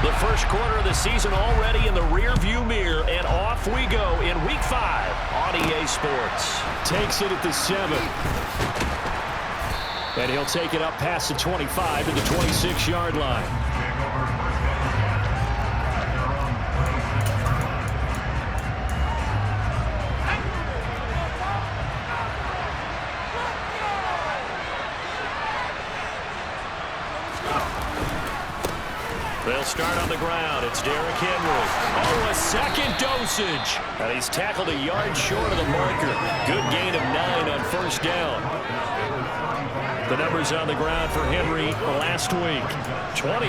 The first quarter of the season already in the rearview mirror, and off we go in Week 5 on EA Sports. Takes it at the 7. And he'll take it up past the 25 to the 26-yard line. They'll start on the ground. It's Derrick Henry. Oh, a second dosage. And he's tackled a yard short of the marker. Good gain of 9 on first down. The numbers on the ground for Henry last week. 24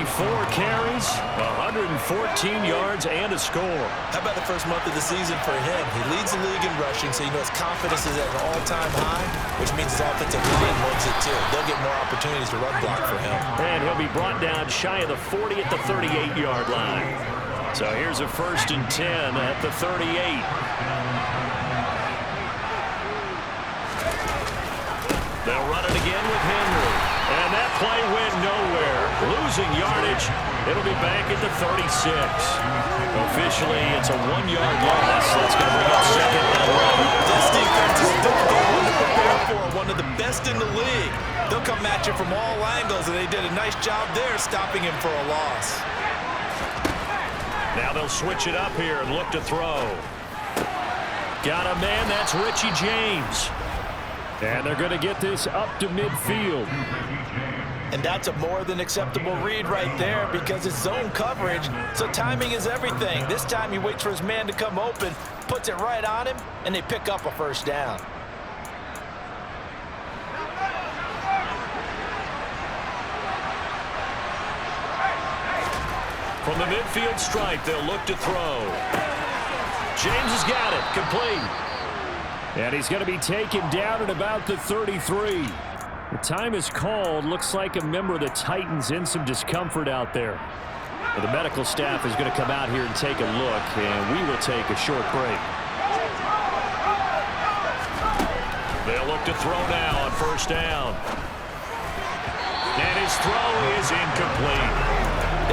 carries, 114 yards, and a score. How about the first month of the season for him? He leads the league in rushing, so you know his confidence is at an all-time high, which means his offensive line loves it too. They'll get more opportunities to run block for him. And he'll be brought down shy of the 40 at the 38-yard line. So here's a 1st and 10 at the 38. They'll run it again with Henry. And that play went nowhere. Losing yardage. It'll be back at the 36. Officially, it's a 1-yard loss. That's going to bring up 2nd and 11. This defense is still one to prepare for, one of the best in the league. They'll come at you from all angles, and they did a nice job there stopping him for a loss. Now they'll switch it up here and look to throw. Got a man, that's Richie James. And they're going to get this up to midfield. And that's a more than acceptable read right there because it's zone coverage, so timing is everything. This time he waits for his man to come open, puts it right on him, and they pick up a first down. From the midfield stripe, they'll look to throw. James has got it, complete. And he's going to be taken down at about the 33. The time is called. Looks like a member of the Titans in some discomfort out there. Well, the medical staff is going to come out here and take a look, and we will take a short break. They'll look to throw now on first down. And his throw is incomplete.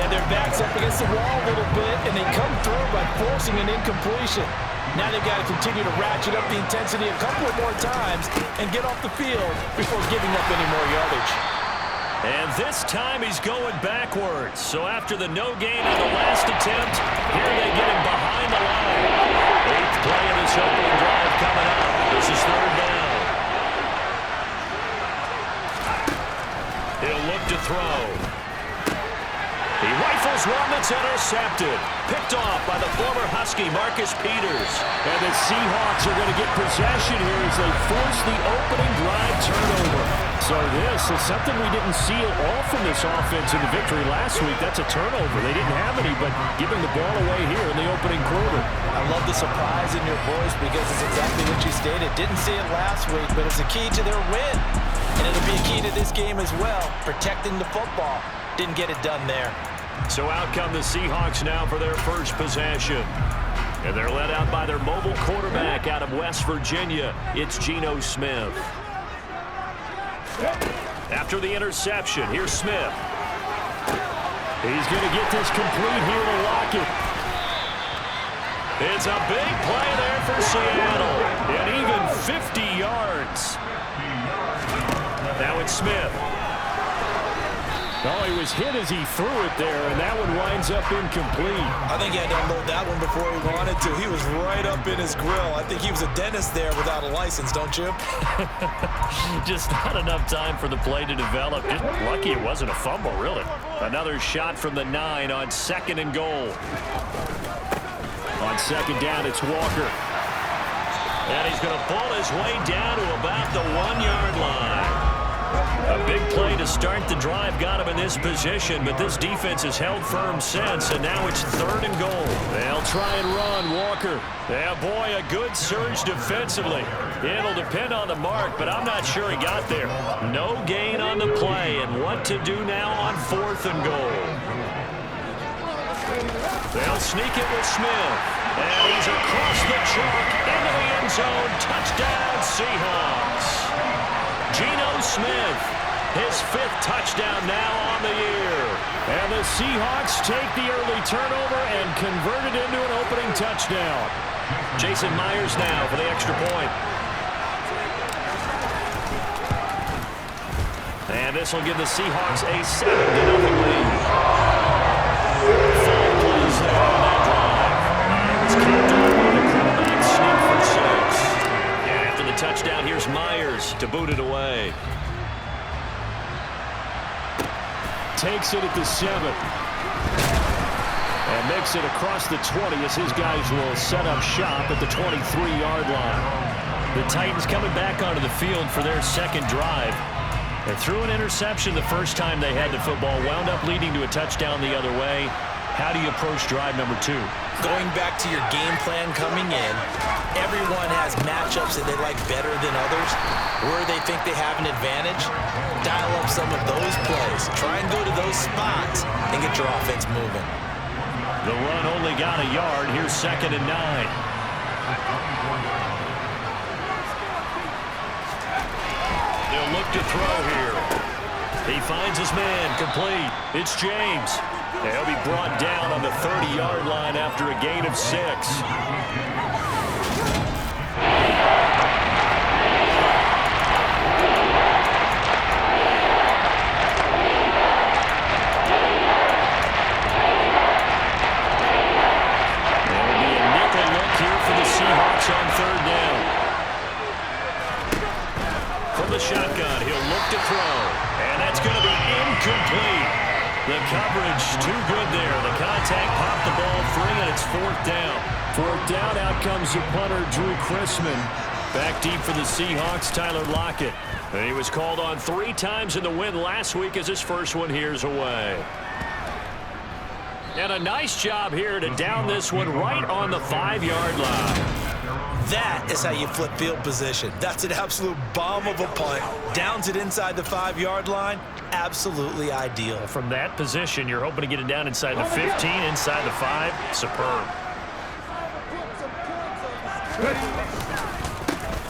And their back's up against the wall a little bit, and they come through by forcing an incompletion. Now they've got to continue to ratchet up the intensity a couple of more times and get off the field before giving up any more yardage. And this time he's going backwards. So after the no gain on the last attempt, here they get him behind the line. 8th play of this opening drive coming up. This is 3rd down. He'll look to throw. He rifles one that's intercepted. Picked off by the former Husky, Marcus Peters. And the Seahawks are going to get possession here as they force the opening drive turnover. So this is something we didn't see at all from this offense in the victory last week. That's a turnover. They didn't have any, but giving the ball away here in the opening quarter. I love the surprise in your voice because it's exactly what you stated. Didn't see it last week, but it's a key to their win. And it'll be a key to this game as well, protecting the football. Didn't get it done there. So out come the Seahawks now for their first possession. And they're led out by their mobile quarterback out of West Virginia. It's Geno Smith. After the interception, here's Smith. He's going to get this complete here to Lockett. It's a big play there for Seattle. And even 50 yards. Now it's Smith. Oh, he was hit as he threw it there, and that one winds up incomplete. I think he had to unload that one before he wanted to. He was right up in his grill. I think he was a dentist there without a license, don't you? Just not enough time for the play to develop. Just lucky it wasn't a fumble, really. Another shot from the 9 on 2nd and goal. On 2nd down, it's Walker. And he's going to pull his way down to about the 1-yard line. A big play to start the drive got him in this position, but this defense has held firm since, and now it's 3rd and goal. They'll try and run, Walker. Yeah, boy, a good surge defensively. It'll depend on the mark, but I'm not sure he got there. No gain on the play, and what to do now on 4th and goal. They'll sneak it with Smith, and he's across the chalk into the end zone. Touchdown, Seahawks. Geno Smith, his 5th touchdown now on the year. And The Seahawks take the early turnover and convert it into an opening touchdown. Jason Myers now for the extra point. And this will give the Seahawks a 7-0 lead. 5 plays there on that drive. And it's kept on by the quarterback sneak for 6. And after the touchdown, here's Myers to boot it away. Takes it at the 7. And makes it across the 20 as his guys will set up shop at the 23-yard line. The Titans coming back onto the field for their second drive. They threw an interception the first time they had the football, wound up leading to a touchdown the other way. How do you approach drive number 2? Going back to your game plan coming in, everyone has matchups that they like better than others. Where they think they have an advantage, dial up some of those plays. Try and go to those spots and get your offense moving. The run only got a yard. Here's 2nd and 9. They'll look to throw here. He finds his man, complete. It's James. He'll be brought down on the 30-yard line after a gain of 6. Seahawks on 3rd down. From the shotgun, he'll look to throw. And that's going to be incomplete. The coverage too good there. The contact popped the ball free, and it's 4th down. 4th down, out comes the punter, Drew Chrisman. Back deep for the Seahawks, Tyler Lockett. And he was called on 3 times in the win last week as his first one here's away. And a nice job here to down this one right on the 5-yard line. That is how you flip field position. That's an absolute bomb of a punt. Downs it inside the 5-yard line. Absolutely ideal. From that position, you're hoping to get it down inside the 15, inside the 5. Superb.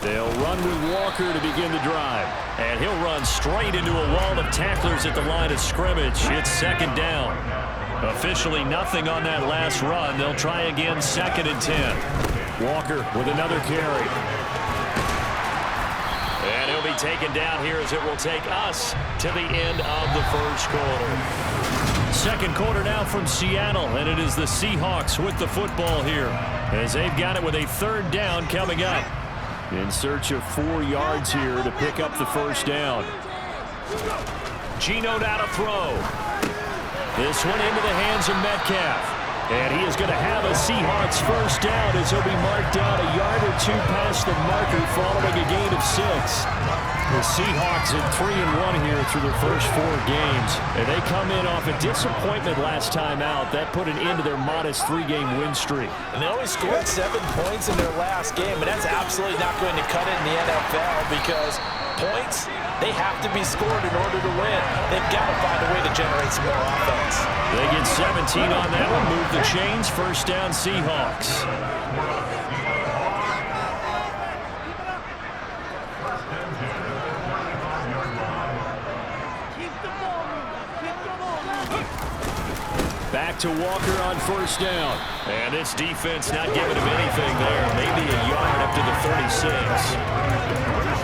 They'll run with Walker to begin the drive. And he'll run straight into a wall of tacklers at the line of scrimmage. It's 2nd down. Officially nothing on that last run. They'll try again, 2nd and 10. Walker with another carry. And he'll be taken down here as it will take us to the end of the first quarter. 2nd quarter now from Seattle, and it is the Seahawks with the football here as they've got it with a 3rd down coming up. In search of 4 yards here to pick up the 1st down. Geno now to throw. This one into the hands of Metcalf. And he is going to have a Seahawks 1st down as he'll be marked down a yard or 2 past the marker following a gain of 6. The Seahawks at 3-1 here through their first 4 games. And they come in off a disappointment last time out. That put an end to their modest 3-game win streak. And they only scored 7 points in their last game, and that's absolutely not going to cut it in the NFL because points, they have to be scored in order to win. They've got to find a way to generate some more offense. They get 17 on that one. Move the chains. 1st down, Seahawks. Back to Walker on 1st down. And this defense not giving him anything there. Maybe a yard up to the 36.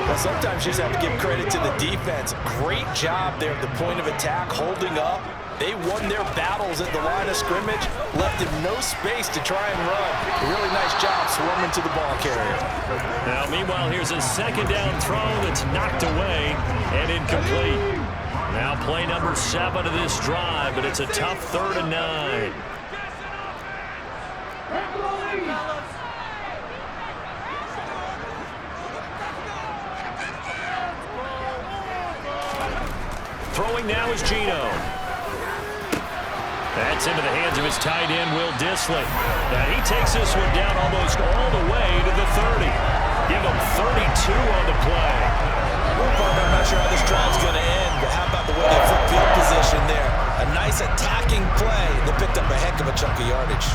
Well, sometimes you just have to give credit to the defense. Great job there at the point of attack, holding up. They won their battles at the line of scrimmage, left him no space to try and run. A really nice job swarming to the ball carrier. Now, meanwhile, here's a 2nd down throw that's knocked away and incomplete. Now play number 7 of this drive, but it's a tough 3rd and 9. Throwing now is Geno. That's into the hands of his tight end, Will Dissly. Now he takes this one down almost all the way to the 30. Give him 32 on the play. Well, partner, I'm not sure how this drive's going to end, but how about the way they flip field position there? A nice attacking play that picked up a heck of a chunk of yardage.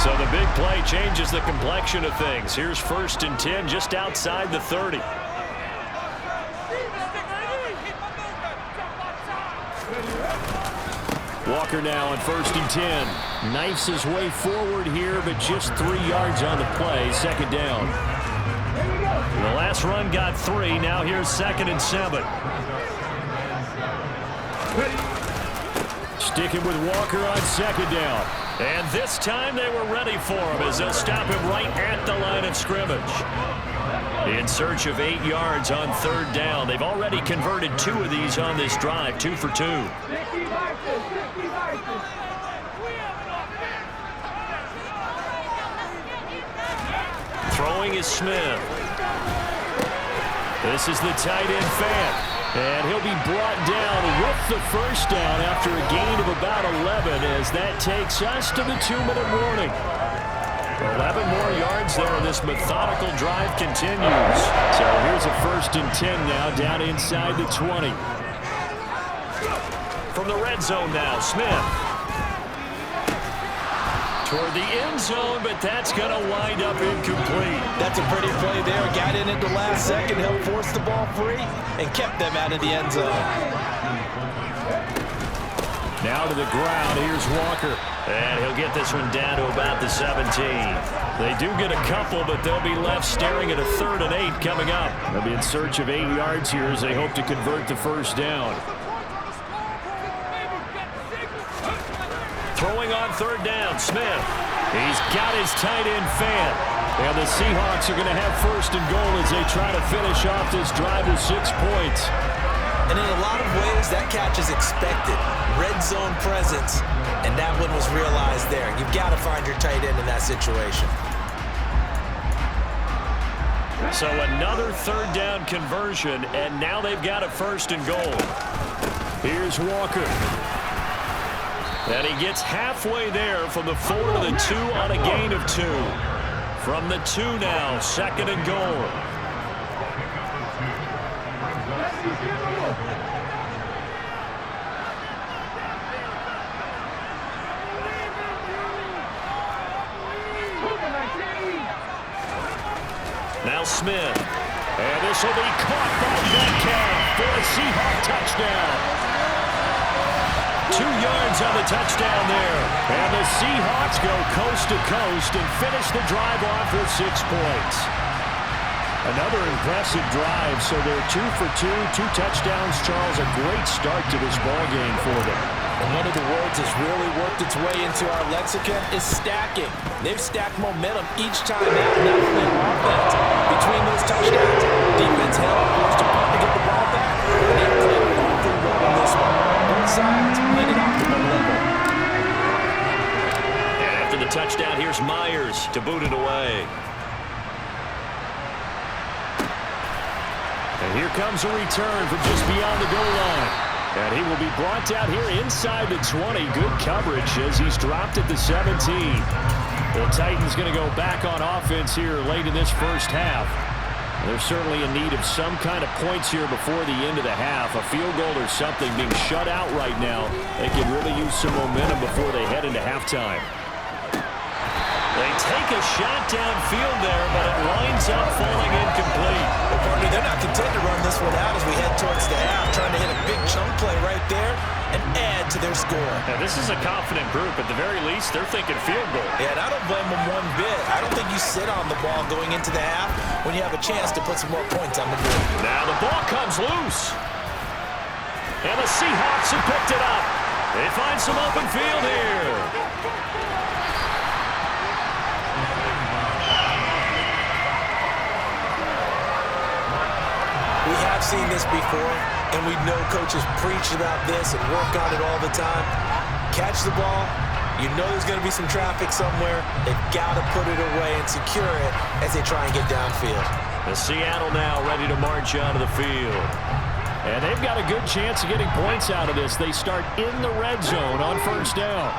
So the big play changes the complexion of things. Here's 1st and 10 just outside the 30. Walker now on 1st and 10. Knifes his way forward here, but just 3 yards on the play. 2nd down. The last run got 3. Now here's 2nd and 7. Sticking with Walker on 2nd down. And this time they were ready for him as they'll stop him right at the line of scrimmage. In search of 8 yards on 3rd down. They've already converted 2 of these on this drive, 2 for 2. Throwing is Smith. This is the tight end Fant. And he'll be brought down with the 1st down after a gain of about 11 as that takes us to the 2-minute warning. 11 more yards there, and this methodical drive continues. So here's a 1st and 10 now down inside the 20. From the red zone now, Smith. Toward the end zone, but that's going to wind up incomplete. That's a pretty play there. Got in at the last second, helped force the ball free, and kept them out of the end zone. Now to the ground. Here's Walker. And he'll get this one down to about the 17. They do get a couple, but they'll be left staring at a 3rd and 8 coming up. They'll be in search of 8 yards here as they hope to convert the 1st down. Throwing on 3rd down, Smith. He's got his tight end Fant. And the Seahawks are going to have 1st and goal as they try to finish off this drive with 6 points. And in a lot of ways, that catch is expected. Red zone presence, and that one was realized there. You've got to find your tight end in that situation. So another 3rd down conversion, and now they've got a 1st and goal. Here's Walker. And he gets halfway there from the 4 to the 2 on a gain of 2. From the 2 now, 2nd and goal. Now Smith. And this will be caught by Metcalf for a Seahawk touchdown. 2 yards on the touchdown there. And the Seahawks go coast to coast and finish the drive off with 6 points. Another impressive drive, so they're 2 for 2, 2 touchdowns. Charles, a great start to this ball game for them. And one of the words that's really worked its way into our lexicon is stacking. They've stacked momentum each time out, not only on offense. Between those touchdowns, defense held, forced a punt to get the ball back, and they played awfully well on this one. Both sides played at optimal level. And after the touchdown, here's Myers to boot it away. And here comes a return from just beyond the goal line. And he will be brought down here inside the 20. Good coverage as he's dropped at the 17. The Titans going to go back on offense here late in this first half. They're certainly in need of some kind of points here before the end of the half. A field goal or something being shut out right now. They could really use some momentum before they head into halftime. They take a shot downfield there, but it winds up falling incomplete. Well, partner, they're not content to run this one out as we head towards the half, trying to hit a big chunk play right there and add to their score. Now, this is a confident group. At the very least, they're thinking field goal. Yeah, and I don't blame them one bit. I don't think you sit on the ball going into the half when you have a chance to put some more points on the board. Now the ball comes loose. And the Seahawks have picked it up. They find some open field here. We have seen this before, and we know coaches preach about this and work on it all the time. Catch the ball. You know there's going to be some traffic somewhere. They've got to put it away and secure it as they try and get downfield. The Seattle now ready to march onto the field. And they've got a good chance of getting points out of this. They start in the red zone on first down.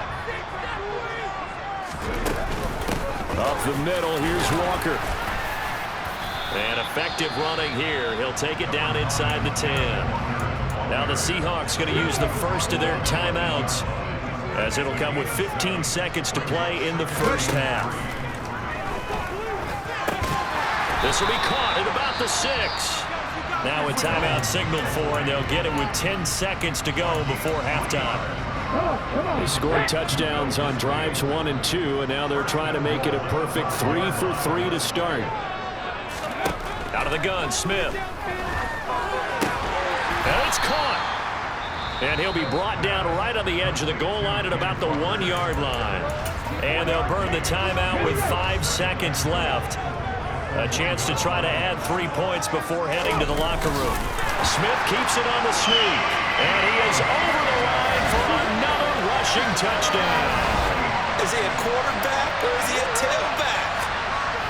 Up the middle, here's Walker. And effective running here. He'll take it down inside the 10. Now the Seahawks going to use the first of their timeouts. as it'll come with 15 seconds to play in the first half. This will be caught at about the 6. Now a timeout signaled for, and they'll get it with 10 seconds to go before halftime. They scored touchdowns on drives 1 and 2, and now they're trying to make it a perfect 3 for 3 to start. Out of the gun, Smith. And it's caught. And he'll be brought down right on the edge of the goal line at about the 1-yard line. And they'll burn the timeout with 5 seconds left. A chance to try to add 3 points before heading to the locker room. Smith keeps it on the sneak. And he is over the line for another rushing touchdown. Is he a quarterback or is he a tailback?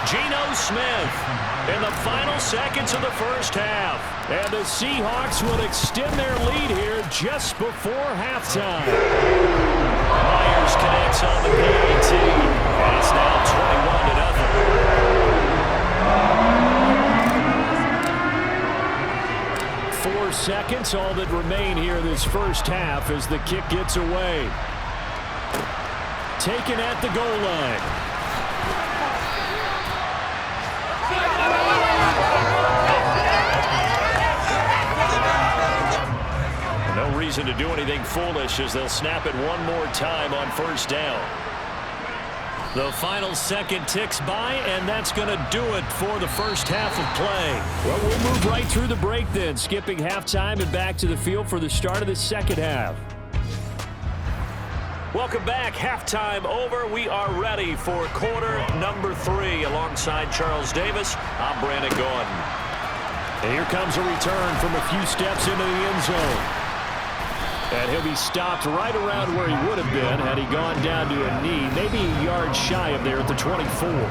Geno Smith in the final seconds of the first half. And the Seahawks will extend their lead here just before halftime. Myers connects on the PAT. And it's now 21-0. 4 seconds, all that remain here this first half as the kick gets away. Taken at the goal line. No reason to do anything foolish as they'll snap it one more time on first down. The final second ticks by, and that's going to do it for the first half of play. Well, we'll move right through the break then, skipping halftime and back to the field for the start of the second half. Welcome back. Halftime over. We are ready for quarter number 3. Alongside Charles Davis, I'm Brandon Gordon. And here comes a return from a few steps into the end zone. And he'll be stopped right around where he would have been had he gone down to a knee, maybe a yard shy of there at the 24.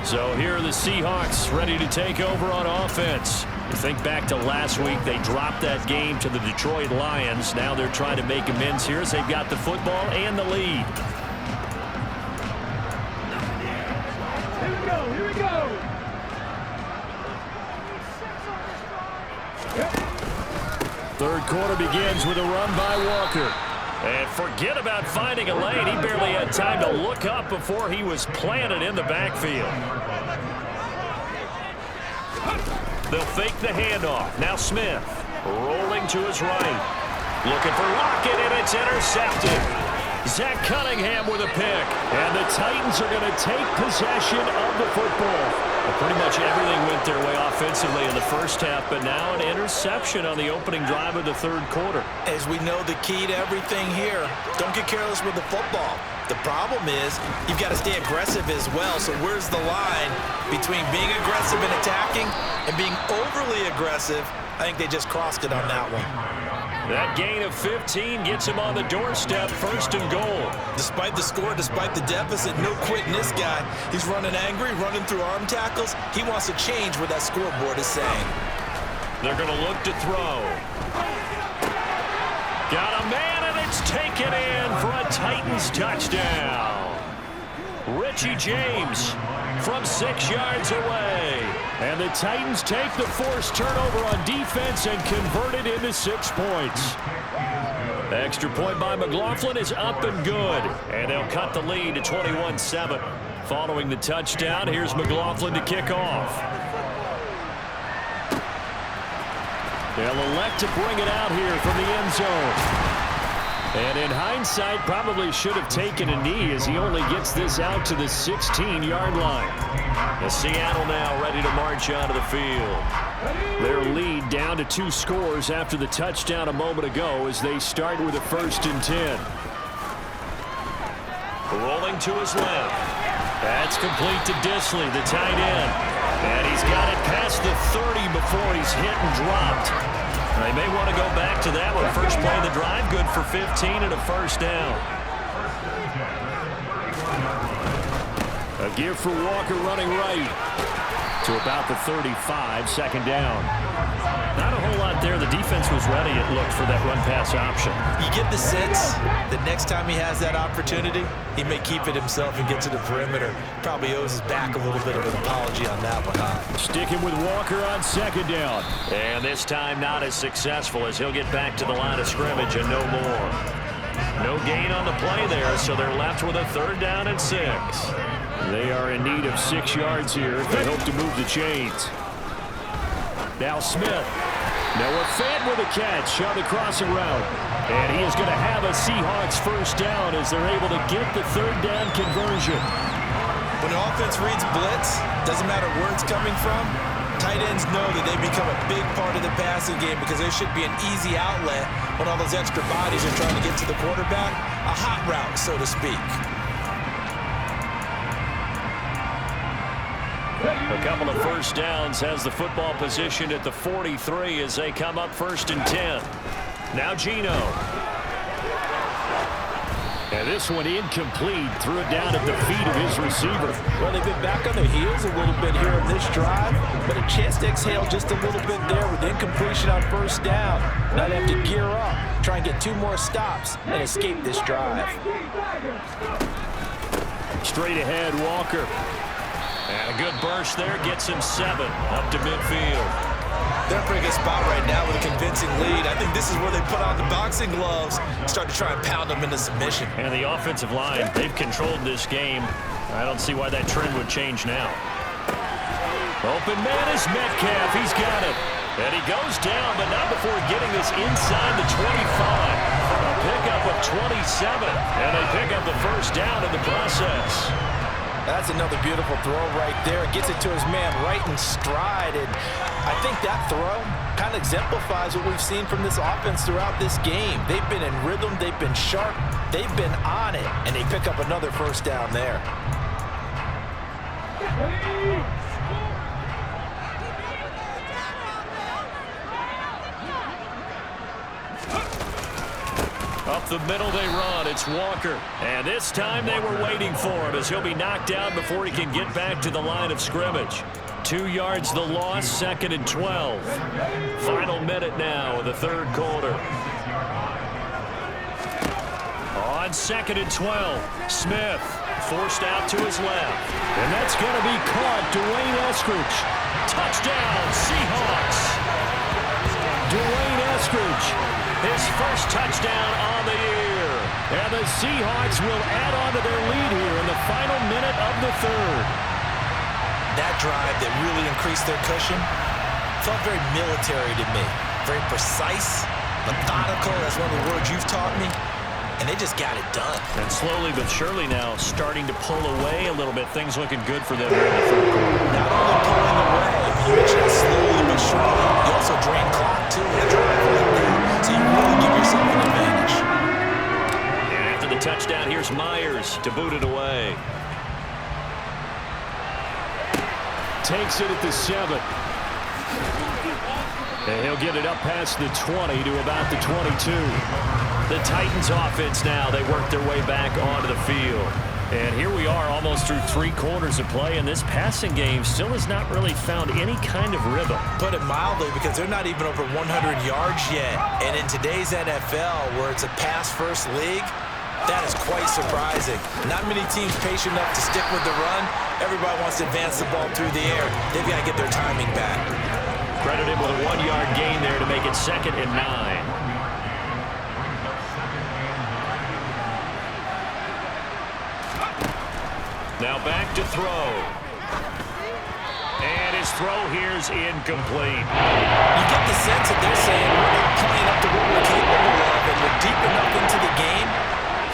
So here are the Seahawks ready to take over on offense. You think back to last week, they dropped that game to the Detroit Lions. Now they're trying to make amends here as they've got the football and the lead. Here we go. Third quarter begins with a run by Walker. And forget about finding a lane. He barely had time to look up before he was planted in the backfield. They'll fake the handoff. Now Smith rolling to his right. Looking for Lockett, and it's intercepted. Zach Cunningham with a pick. And the Titans are going to take possession of the football. Well, pretty much everything went their way offensively in the first half, but now an interception on the opening drive of the third quarter. As we know, the key to everything here, don't get careless with the football. The problem is you've got to stay aggressive as well. So where's the line between being aggressive and attacking and being overly aggressive? I think they just crossed it on that one. That gain of 15 gets him on the doorstep, first and goal. Despite the score, despite the deficit, no quitting this guy. He's running angry, running through arm tackles. He wants to change what that scoreboard is saying. They're going to look to throw. Got a man, and it's taken in for a Titans touchdown. Richie James from 6 yards away. And the Titans take the forced turnover on defense and convert it into 6 points. Extra point by McLaughlin is up and good. And they'll cut the lead to 21-7. Following the touchdown, here's McLaughlin to kick off. They'll elect to bring it out here from the end zone. And in hindsight, probably should have taken a knee as he only gets this out to the 16-yard line. And Seattle now ready to march onto the field. Their lead down to 2 scores after the touchdown a moment ago as they start with a 1st and 10. Rolling to his left. That's complete to Disley, the tight end. And he's got it past the 30 before he's hit and dropped. They may want to go back to that one. First play of the drive, good for 15 and a first down. A give for Walker running right to about the 35, second down. Not a whole lot there. The defense was ready, it looked, for that run-pass option. You get the sense that next time he has that opportunity, he may keep it himself and get to the perimeter. Probably owes his back a little bit of an apology on that one, huh? Sticking with Walker on second down. And this time not as successful as he'll get back to the line of scrimmage and no more. No gain on the play there, so they're left with a 3rd down and 6. They are in need of 6 yards here if they hope to move the chains. Now Smith. Noah Fant with a catch on the crossing route. And he is going to have a Seahawks 1st down as they're able to get the 3rd down conversion. When the offense reads blitz, doesn't matter where it's coming from, tight ends know that they become a big part of the passing game because there should be an easy outlet when all those extra bodies are trying to get to the quarterback. A hot route, so to speak. A couple of 1st downs has the football position at the 43 as they come up 1st and 10. Now Geno. And this one incomplete. Threw it down at the feet of his receiver. Well, they've been back on their heels a little bit here in this drive, but a chance to exhale just a little bit there with incompletion on 1st down. Now they have to gear up, try and get 2 more stops, and escape this drive. Straight ahead, Walker. And a good burst there gets him 7 up to midfield. They're in a pretty good spot right now with a convincing lead. I think this is where they put on the boxing gloves and start to try and pound them into submission. And the offensive line, they've controlled this game. I don't see why that trend would change now. Open man is Metcalf. He's got it. And he goes down, but not before getting this inside the 25. A pickup of 27. And they pick up the 1st down in the process. That's another beautiful throw right there. Gets it to his man right in stride. And I think that throw kind of exemplifies what we've seen from this offense throughout this game. They've been in rhythm. They've been sharp. They've been on it. And they pick up another 1st down there. Up the middle they run. It's Walker. And this time they were waiting for him as he'll be knocked down before he can get back to the line of scrimmage. 2 yards the loss, 2nd and 12. Final minute now of the 3rd quarter. On 2nd and 12, Smith forced out to his left. And that's going to be caught. Dwayne Eskridge. Touchdown, Seahawks. Dwayne Eskridge. His 1st touchdown on the year. And the Seahawks will add on to their lead here in the final minute of the 3rd. That drive that really increased their cushion felt very military to me. Very precise, methodical. That's one of the words you've taught me. And they just got it done. And slowly but surely now starting to pull away a little bit. Things looking good for them here in the 3rd quarter. Not only pulling away, you mentioned that slowly but surely. You also drain clock too in a drive like that. So you really give yourself an advantage. And after the touchdown, here's Myers to boot it away. Takes it at the 7. And he'll get it up past the 20 to about the 22. The Titans offense now, they work their way back onto the field. And here we are almost through 3 quarters of play, and this passing game still has not really found any kind of rhythm. Put it mildly, because they're not even over 100 yards yet. And in today's NFL, where it's a pass-first league, that is quite surprising. Not many teams patient enough to stick with the run. Everybody wants to advance the ball through the air. They've got to get their timing back. Credited with a 1-yard gain there to make it 2nd and 9. Now back to throw. And his throw here is incomplete. You get the sense that they're saying we're not playing up to what we're capable of, and we're deep enough into the game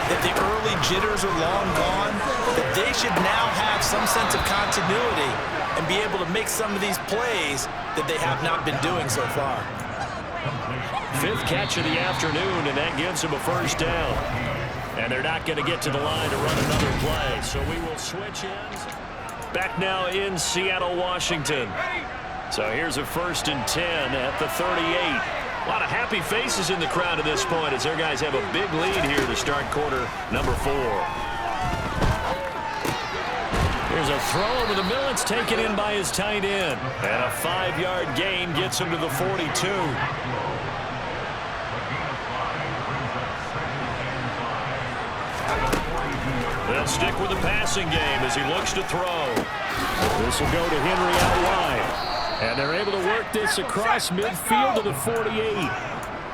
that the early jitters are long gone, that they should now have some sense of continuity and be able to make some of these plays that they have not been doing so far. 5th catch of the afternoon, and that gives them a 1st down. And they're not going to get to the line to run another play. So we will switch ends. Back now in Seattle, Washington. So here's a 1st and 10 at the 38. A lot of happy faces in the crowd at this point as their guys have a big lead here to start quarter number 4. Here's a throw over the middle. It's taken in by his tight end. And a 5-yard gain gets him to the 42. They'll stick with the passing game as he looks to throw. This will go to Henry out wide. And they're able to work this across midfield to the 48.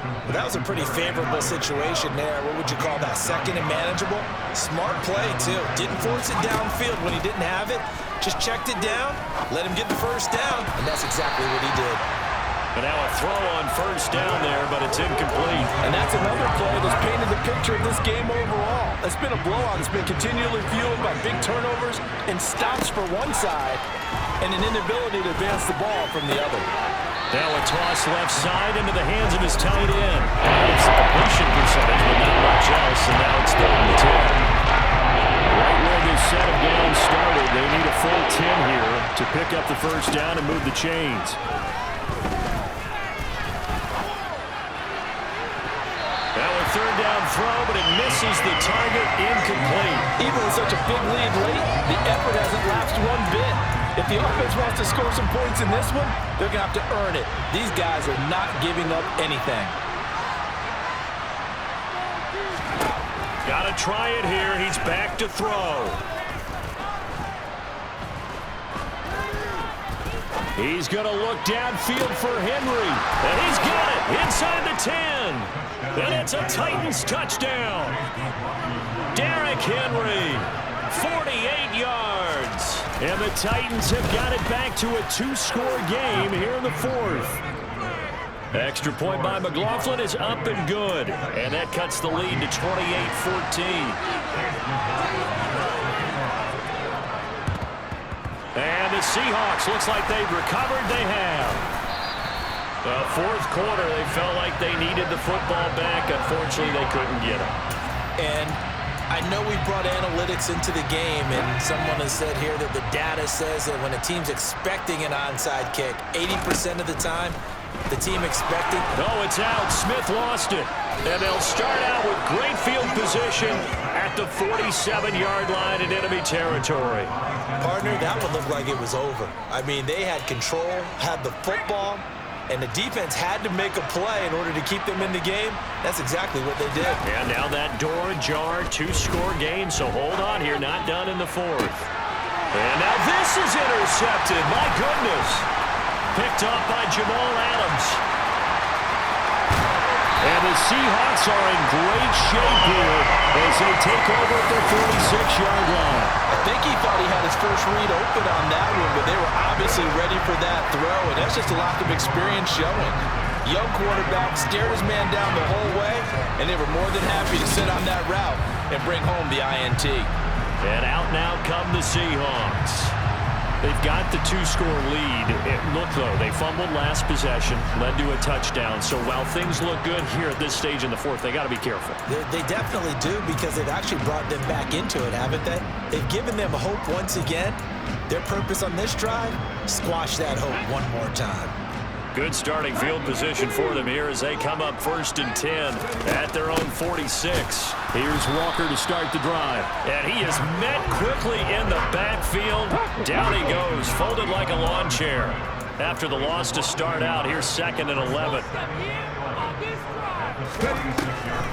Well, that was a pretty favorable situation there. What would you call that? Second and manageable? Smart play, too. Didn't force it downfield when he didn't have it. Just checked it down, let him get the first down, and that's exactly what he did. And now a throw on first down there, but it's incomplete. And that's another play that's painted the picture of this game overall. It's been a blowout. It's been continually fueled by big turnovers and stops for one side and an inability to advance the ball from the other. Now a toss left side into the hands of his tight end. It's a completion percentage, but not much else, and now it's 3rd and 10. Right where this set of downs started, they need a full 10 here to pick up the first down and move the chains. Now a 3rd down throw, but it misses the target, incomplete. Even with such a big lead late, the effort hasn't lapsed one bit. If the offense wants to score some points in this one, they're going to have to earn it. These guys are not giving up anything. Got to try it here. He's back to throw. He's going to look downfield for Henry. And he's got it inside the 10. And it's a Titans touchdown. Derrick Henry, 48 yards. And the Titans have got it back to a 2-score game here in the 4th. Extra point by McLaughlin is up and good. And that cuts the lead to 28-14. And the Seahawks, looks like they've recovered. They have. The 4th quarter, they felt like they needed the football back. Unfortunately, they couldn't get it. And I know we brought analytics into the game, and someone has said here that the data says that when a team's expecting an onside kick, 80% of the time, the team expecting. Oh, it's out. Smith lost it. And they'll start out with great field position at the 47-yard line in enemy territory. Partner, that one looked like it was over. I mean, they had control, had the football, and the defense had to make a play in order to keep them in the game. That's exactly what they did. And now that door ajar, 2-score game, so hold on here, not done in the 4th. And now this is intercepted, my goodness. Picked up by Jamal Adams. And the Seahawks are in great shape here as they take over at their 46-yard line. I think he thought he had his first read open on that one, but they were obviously ready for that throw, and that's just a lack of experience showing. Young quarterback stared his man down the whole way, and they were more than happy to sit on that route and bring home the INT. And out now come the Seahawks. They've got the 2-score lead. Look, though, they fumbled last possession, led to a touchdown. So while things look good here at this stage in the 4th, they got to be careful. They definitely do, because they've actually brought them back into it, haven't they? They've given them hope once again. Their purpose on this drive, squash that hope one more time. Good starting field position for them here as they come up 1st and 10 at their own 46. Here's Walker to start the drive. And he is met quickly in the backfield. Down he goes, folded like a lawn chair. After the loss to start out, here's 2nd and 11.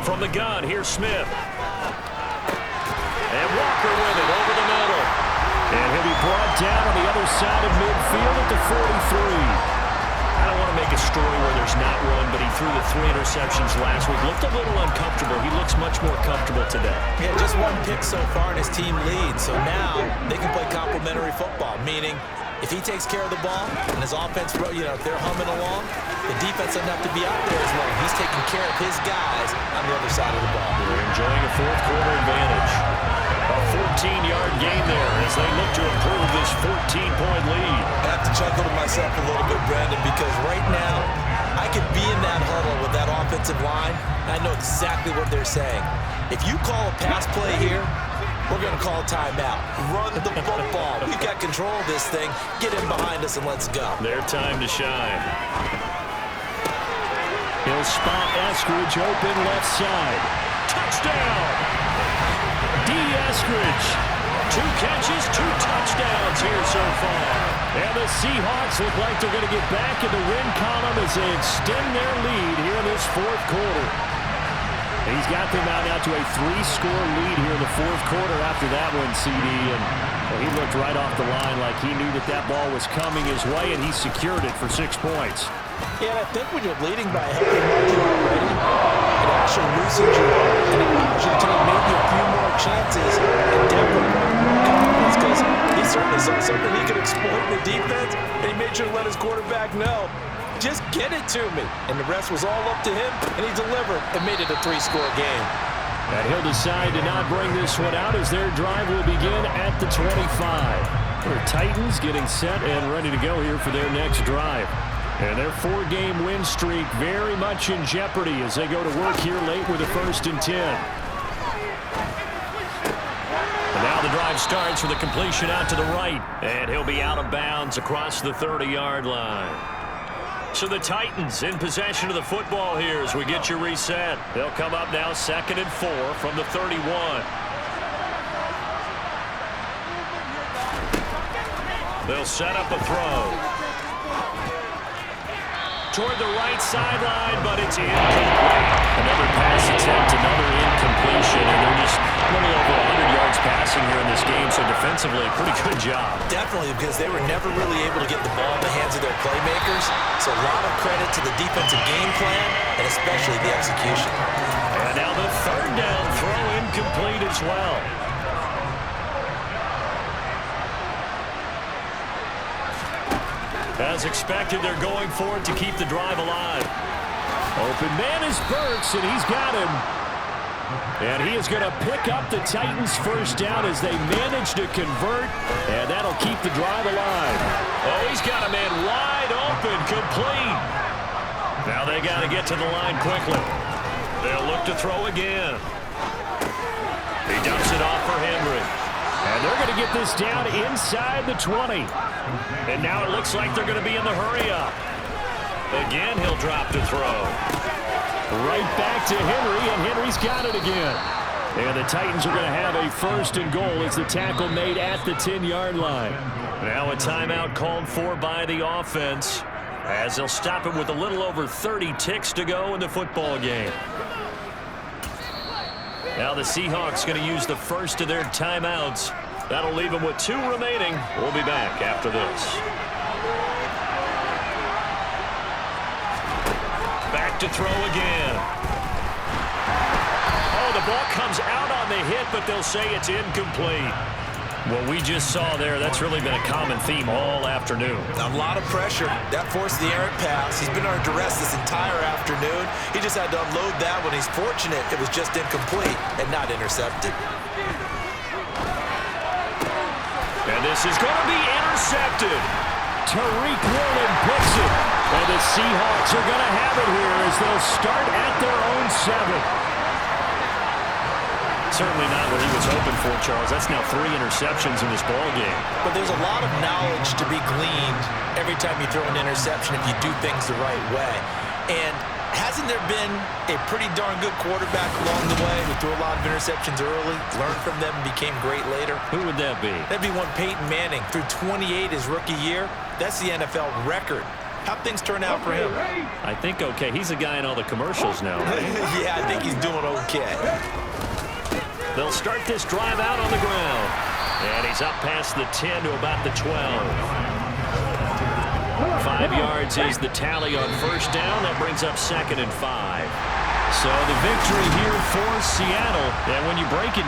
From the gun, here's Smith. And Walker with it over the middle. And he'll be brought down on the other side of midfield at the 43. I don't want to make a story where there's not one, but he threw the 3 interceptions last week. Looked a little uncomfortable. He looks much more comfortable today. Yeah, just one pick so far and his team leads. So now they can play complementary football, meaning if he takes care of the ball and his offense, if they're humming along, the defense doesn't have to be out there as well. He's taking care of his guys on the other side of the ball. They're enjoying a 4th quarter advantage. A 14-yard gain there as they look to improve this 14-point lead. I have to chuckle to myself a little bit, Brandon, because right now I could be in that huddle with that offensive line, and I know exactly what they're saying. If you call a pass play here, we're going to call timeout. Run the football. We've got control of this thing. Get in behind us and let's go. Their time to shine. He'll spot Eskridge open left side. Touchdown! D. Eskridge. 2 catches, 2 touchdowns here so far. And the Seahawks look like they're going to get back in the win column as they extend their lead here in this 4th quarter. He's got them out now to a 3-score lead here in the fourth quarter after that one, CD. And he looked right off the line like he knew that that ball was coming his way, and he secured it for 6 points. Yeah, and I think when you're leading by a healthy margin already, it actually loosens you up and allows you to take maybe a few more chances and definitely more confidence, because he certainly saw something he could exploit in the defense, and he made sure to let his quarterback know, just get it to me. And the rest was all up to him, and he delivered and made it a 3-score game. And he'll decide to not bring this one out as their drive will begin at the 25. The Titans getting set and ready to go here for their next drive. And their 4-game win streak very much in jeopardy as they go to work here late with a 1st and 10. And now the drive starts with a completion out to the right. And he'll be out of bounds across the 30-yard line. So the Titans in possession of the football here as we get you reset. They'll come up now 2nd and 4 from the 31. They'll set up a throw. Toward the right sideline, but it's incomplete. Another pass attempt, another incompletion, and they're just a little over 100 yards passing here in this game, so defensively, a pretty good job. Definitely, because they were never really able to get the ball in the hands of their playmakers, so a lot of credit to the defensive game plan, and especially the execution. And now the 3rd down throw incomplete as well. As expected, they're going for it to keep the drive alive. Open man is Burks, and he's got him. And he is going to pick up the Titans' 1st down as they manage to convert, and that'll keep the drive alive. Oh, he's got a man wide open, complete. Now they got to get to the line quickly. They'll look to throw again. He dumps it off for Henry. And they're going to get this down inside the 20. And now it looks like they're going to be in the hurry-up. Again, he'll drop to throw. Right back to Henry, and Henry's got it again. And the Titans are going to have a 1st and goal as the tackle made at the 10-yard line. Now a timeout called for by the offense, as they'll stop it with a little over 30 ticks to go in the football game. Now the Seahawks going to use the first of their timeouts. That'll leave them with 2 remaining. We'll be back after this. Back to throw again. Oh, the ball comes out on the hit, but they'll say it's incomplete. What we just saw there, that's really been a common theme all afternoon. A lot of pressure. That forced the errant pass. He's been under duress this entire afternoon. He just had to unload that one. He's fortunate it was just incomplete and not intercepted. And this is going to be intercepted. Tariq Woolen picks it. And the Seahawks are going to have it here as they'll start at their own 7. Certainly not what he was hoping for, Charles. That's now 3 interceptions in this ball game. But there's a lot of knowledge to be gleaned every time you throw an interception if you do things the right way. And hasn't there been a pretty darn good quarterback along the way who threw a lot of interceptions early, learned from them, and became great later? Who would that be? That'd be one Peyton Manning. Threw 28 his rookie year. That's the NFL record. How'd things turn out for him? I think okay. He's the guy in all the commercials now, right? Yeah, I think he's doing okay. They'll start this drive out on the ground. And he's up past the 10 to about the 12. 5 yards is the tally on 1st down. That brings up 2nd and 5. So the victory here for Seattle. And when you break it